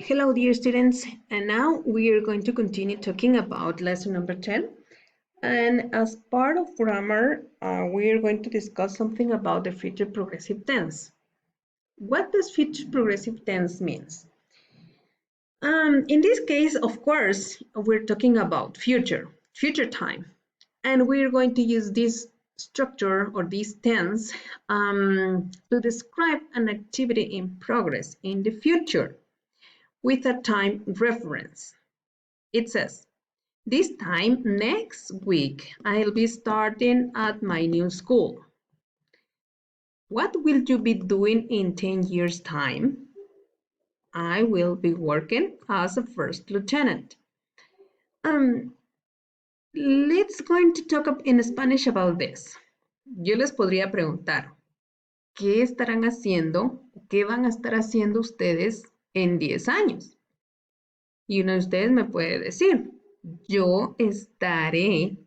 Hello, dear students, and now we are going to continue talking about lesson number 10. And as part of grammar, we are going to discuss something about the future progressive tense. What does future progressive tense means? In this case, of course, we're talking about future time, and we're going to use this structure or this tense to describe an activity in progress in the future with a time reference. It says, this time next week, I'll be starting at my new school. What will you be doing in 10 years' time? I will be working as a first lieutenant. Let's going to talk in Spanish about this. Yo les podría preguntar, ¿qué estarán haciendo? ¿Qué van a estar haciendo ustedes en 10 años? Y uno de ustedes me puede decir, yo estaré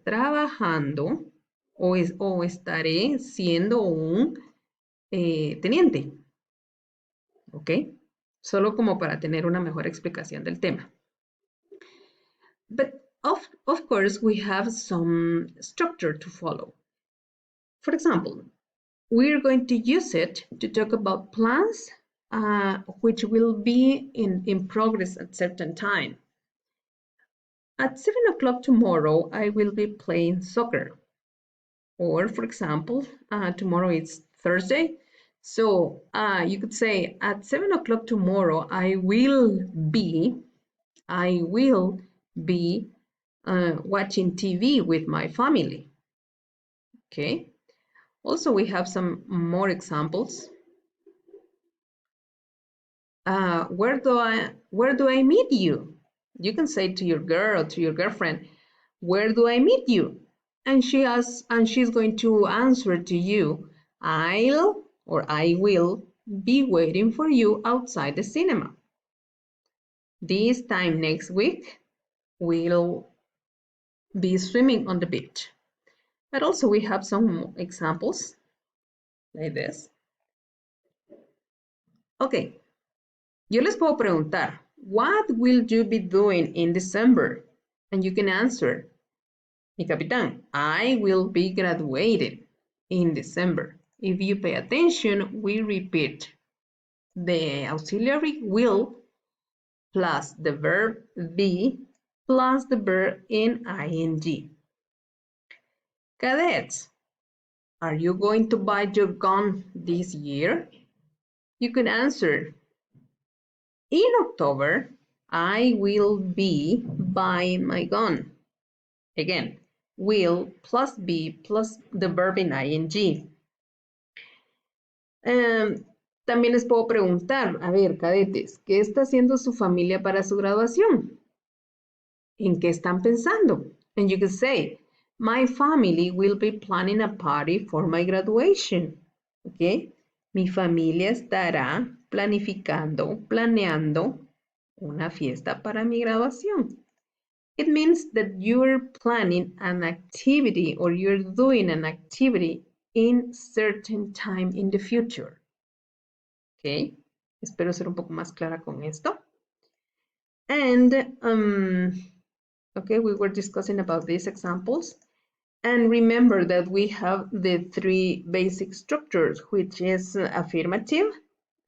trabajando o estaré siendo un teniente. ¿Ok? Solo como para tener una mejor explicación del tema. But of course, we have some structure to follow. For example, we're going to use it to talk about plans which will be in progress at certain time. At 7 o'clock tomorrow, I will be playing soccer. Or, for example, tomorrow is Thursday. So you could say, at 7 o'clock tomorrow, I will be watching TV with my family. Okay. Also, we have some more examples. Where do I meet you? You can say to your girl, to your girlfriend, where do I meet you? And she's going to answer to you, I will be waiting for you outside the cinema. This time next week, we'll be swimming on the beach. But also we have some examples like this. Okay, yo les puedo preguntar, what will you be doing in December? And you can answer, mi capitán, I will be graduated in December. If you pay attention, we repeat the auxiliary will plus the verb be plus the verb in ing. Cadets, are you going to buy your gun this year? You could answer, in October, I will be buying my gun. Again, will plus be plus the verb in ing. También les puedo preguntar, a ver, cadetes, ¿qué está haciendo su familia para su graduación? ¿En qué están pensando? And you can say, my family will be planning a party for my graduation. ¿Ok? Mi familia estará planeando una fiesta para mi graduación. It means that you're planning an activity or you're doing an activity in certain time in the future. Okay, espero ser un poco más clara con esto. And, okay, we were discussing about these examples. And remember that we have the three basic structures, which is affirmative.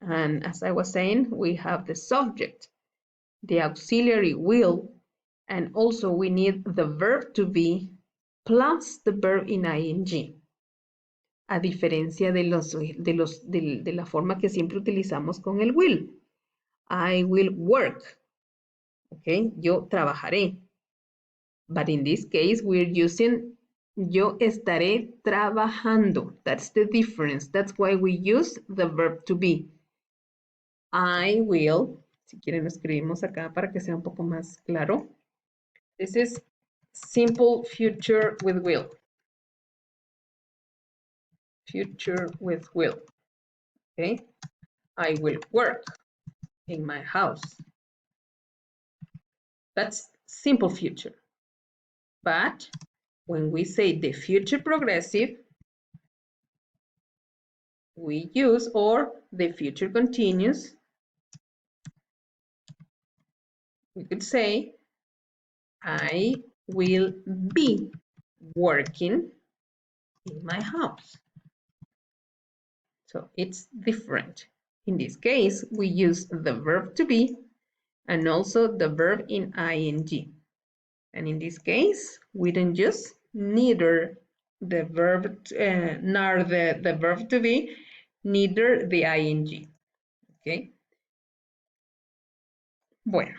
And as I was saying, we have the subject, the auxiliary will, and also we need the verb to be plus the verb in ing. A diferencia de la forma que siempre utilizamos con el will. I will work. Okay, yo trabajaré. But in this case, we're using yo estaré trabajando. That's the difference. That's why we use the verb to be. I will. Si quieren, lo escribimos acá para que sea un poco más claro. This is simple future with will. Future with will. Okay. I will work in my house. That's simple future. But when we say the future progressive, we use or the future continuous we could say, I will be working in my house. So it's different. In this case, we use the verb to be and also the verb in ing. And in this case, we don't use neither the verb nor the verb to be, neither the ing. Okay. Bueno,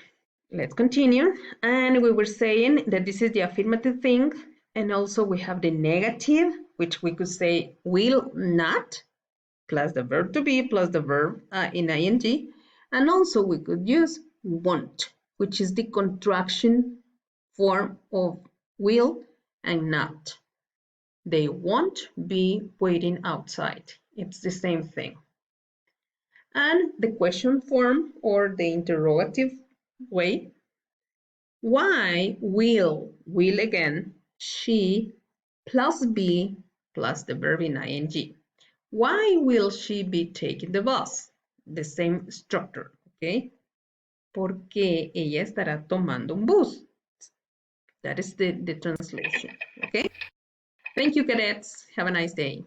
let's continue. And we were saying that this is the affirmative thing, and also we have the negative, which we could say will not, plus the verb to be, plus the verb in ing. And also we could use won't, which is the contraction form of will and not. They won't be waiting outside. It's the same thing. And the question form or the interrogative way, why will again, she plus be plus the verb in ing. Why will she be taking the bus? The same structure, okay? ¿Por qué ella estará tomando un bus? That is the translation, okay? Thank you, cadets. Have a nice day.